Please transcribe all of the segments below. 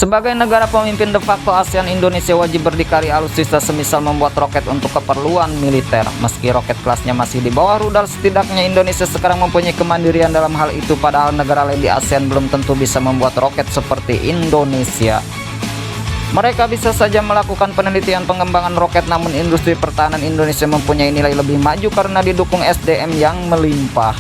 Sebagai negara pemimpin de facto ASEAN, Indonesia wajib berdikari alutsista semisal membuat roket untuk keperluan militer. Meski roket kelasnya masih di bawah rudal, setidaknya Indonesia sekarang mempunyai kemandirian dalam hal itu, padahal negara lain di ASEAN belum tentu bisa membuat roket seperti Indonesia. Mereka bisa saja melakukan penelitian pengembangan roket, namun industri pertahanan Indonesia mempunyai nilai lebih maju karena didukung SDM yang melimpah.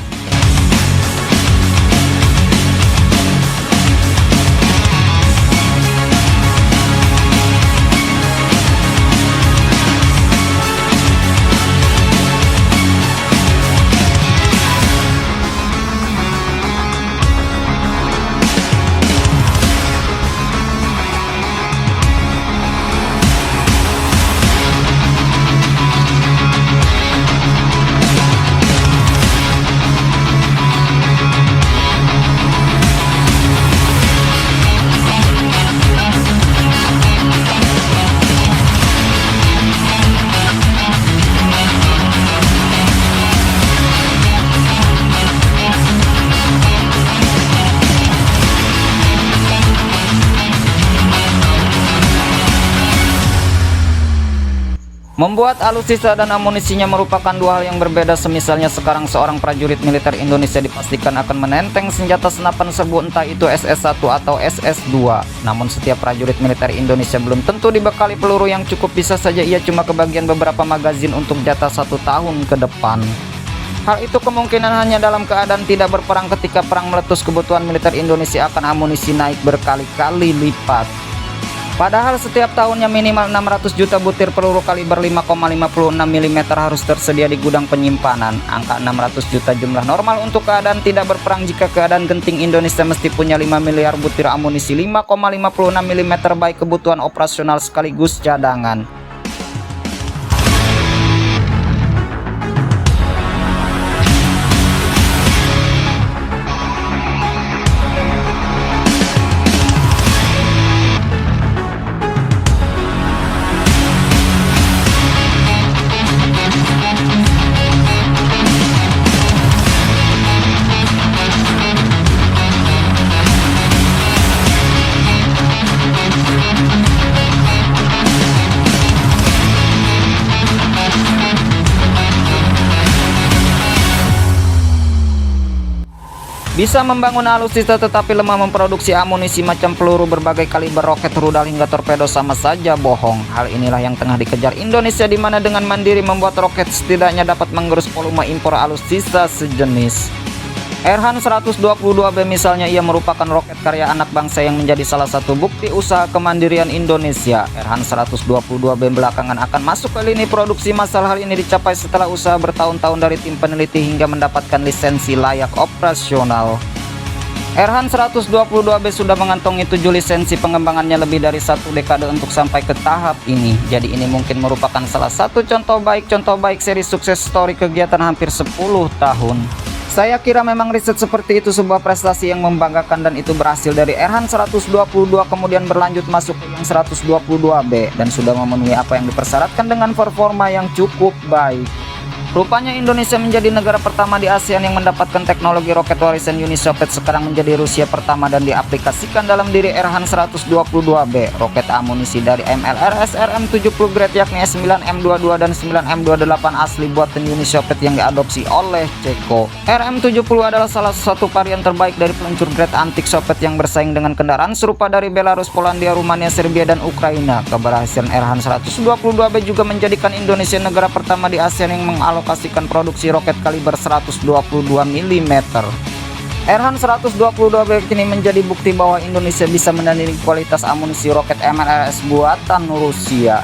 Membuat alutsista dan amunisinya merupakan dua hal yang berbeda. Semisalnya sekarang seorang prajurit militer Indonesia dipastikan akan menenteng senjata senapan serbu, entah itu SS-1 atau SS-2. Namun setiap prajurit militer Indonesia belum tentu dibekali peluru yang cukup, bisa saja ia cuma kebagian beberapa magazin untuk jatah 1 tahun ke depan. Hal itu kemungkinan hanya dalam keadaan tidak berperang. Ketika perang meletus, kebutuhan militer Indonesia akan amunisi naik berkali-kali lipat. Padahal setiap tahunnya minimal 600 juta butir peluru kaliber 5,56 mm harus tersedia di gudang penyimpanan. Angka 600 juta jumlah normal untuk keadaan tidak berperang. Jika keadaan genting, Indonesia mesti punya 5 miliar butir amunisi 5,56 mm baik kebutuhan operasional sekaligus cadangan. Bisa membangun alutsista tetapi lemah memproduksi amunisi macam peluru berbagai kaliber, roket, rudal hingga torpedo sama saja bohong. Hal inilah yang tengah dikejar Indonesia, di mana dengan mandiri membuat roket setidaknya dapat menggerus volume impor alutsista sejenis. Erhan 122B misalnya, ia merupakan roket karya anak bangsa yang menjadi salah satu bukti usaha kemandirian Indonesia. Erhan 122B belakangan akan masuk ke lini produksi massal. Hal ini dicapai setelah usaha bertahun-tahun dari tim peneliti hingga mendapatkan lisensi layak operasional. Erhan 122B sudah mengantongi 7 lisensi pengembangannya lebih dari 1 dekade untuk sampai ke tahap ini. Jadi ini mungkin merupakan salah satu contoh baik seri sukses story kegiatan hampir 10 tahun. Saya kira memang riset seperti itu sebuah prestasi yang membanggakan, dan itu berhasil dari Erhan 122 kemudian berlanjut masuk ke yang 122B dan sudah memenuhi apa yang dipersyaratkan dengan performa yang cukup baik. Rupanya Indonesia menjadi negara pertama di ASEAN yang mendapatkan teknologi roket warisan Uni Soviet. Sekarang menjadi Rusia pertama dan diaplikasikan dalam diri Erhan 122B. Roket amunisi dari MLRS RM70 grade yakni S9M22 dan 9M28 asli buatan Uni Soviet yang diadopsi oleh Ceko. RM70 adalah salah satu varian terbaik dari peluncur grade antik Soviet yang bersaing dengan kendaraan serupa dari Belarus, Polandia, Rumania, Serbia, dan Ukraina. Keberhasilan Erhan 122B juga menjadikan Indonesia negara pertama di ASEAN yang mengalokasikan produksi roket kaliber 122 mm. Erhan 122B kini menjadi bukti bahwa Indonesia bisa menandingi kualitas amunisi roket MLRS buatan Rusia.